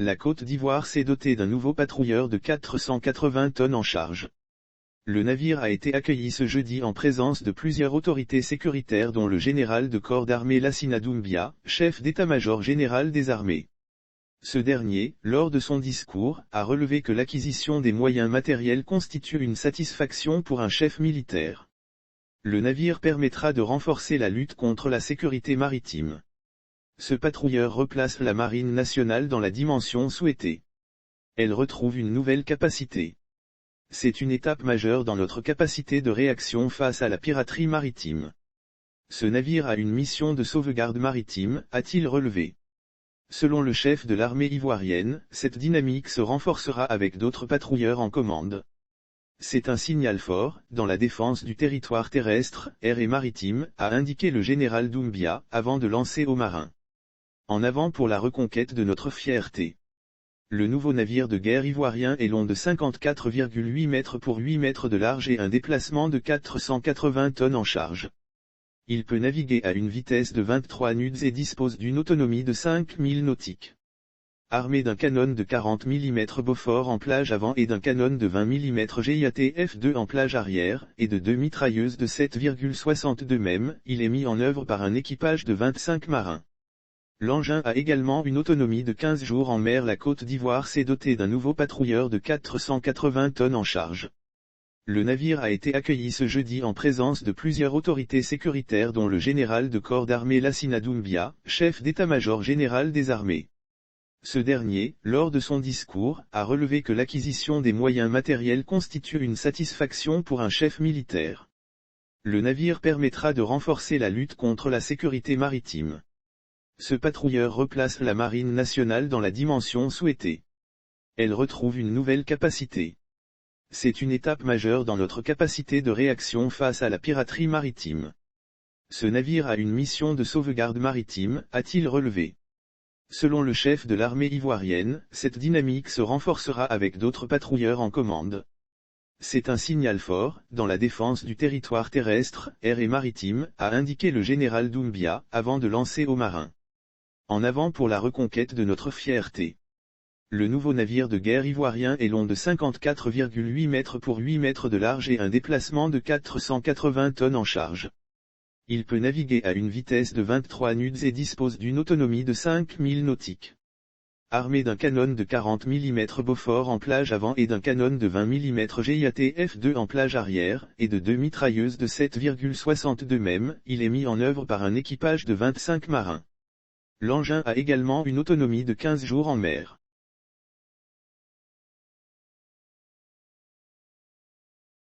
La Côte d'Ivoire s'est dotée d'un nouveau patrouilleur de 480 tonnes en charge. Le navire a été accueilli ce jeudi en présence de plusieurs autorités sécuritaires dont le général de corps d'armée Lassina Doumbia, chef d'état-major général des armées. Ce dernier, lors de son discours, a relevé que l'acquisition des moyens matériels constitue une satisfaction pour un chef militaire. Le navire permettra de renforcer la lutte contre la sécurité maritime. Ce patrouilleur replace la Marine nationale dans la dimension souhaitée. Elle retrouve une nouvelle capacité. C'est une étape majeure dans notre capacité de réaction face à la piraterie maritime. Ce navire a une mission de sauvegarde maritime, a-t-il relevé. Selon le chef de l'armée ivoirienne, cette dynamique se renforcera avec d'autres patrouilleurs en commande. C'est un signal fort, dans la défense du territoire terrestre, air et maritime, a indiqué le général Doumbia, avant de lancer aux marins. En avant pour la reconquête de notre fierté. Le nouveau navire de guerre ivoirien est long de 54,8 mètres pour 8 mètres de large et un déplacement de 480 tonnes en charge. Il peut naviguer à une vitesse de 23 nœuds et dispose d'une autonomie de 5000 nautiques. Armé d'un canon de 40 mm Beaufort en plage avant et d'un canon de 20 mm GIAT-F2 en plage arrière, et de 2 mitrailleuses de 7,62 mm, il est mis en œuvre par un équipage de 25 marins. L'engin a également une autonomie de 15 jours en mer. La Côte d'Ivoire s'est dotée d'un nouveau patrouilleur de 480 tonnes en charge. Le navire a été accueilli ce jeudi en présence de plusieurs autorités sécuritaires dont le général de corps d'armée Lassina Doumbia, chef d'état-major général des armées. Ce dernier, lors de son discours, a relevé que l'acquisition des moyens matériels constitue une satisfaction pour un chef militaire. Le navire permettra de renforcer la lutte contre la sécurité maritime. Ce patrouilleur replace la Marine nationale dans la dimension souhaitée. Elle retrouve une nouvelle capacité. C'est une étape majeure dans notre capacité de réaction face à la piraterie maritime. Ce navire a une mission de sauvegarde maritime, a-t-il relevé. Selon le chef de l'armée ivoirienne, cette dynamique se renforcera avec d'autres patrouilleurs en commande. C'est un signal fort, dans la défense du territoire terrestre, air et maritime, a indiqué le général Doumbia, avant de lancer aux marins. En avant pour la reconquête de notre fierté. Le nouveau navire de guerre ivoirien est long de 54,8 mètres pour 8 mètres de large et un déplacement de 480 tonnes en charge. Il peut naviguer à une vitesse de 23 nœuds et dispose d'une autonomie de 5000 nautiques. Armé d'un canon de 40 mm Beaufort en plage avant et d'un canon de 20 mm GIAT-F2 en plage arrière, et de 2 mitrailleuses de 7,62 mm, il est mis en œuvre par un équipage de 25 marins. L'engin a également une autonomie de 15 jours en mer.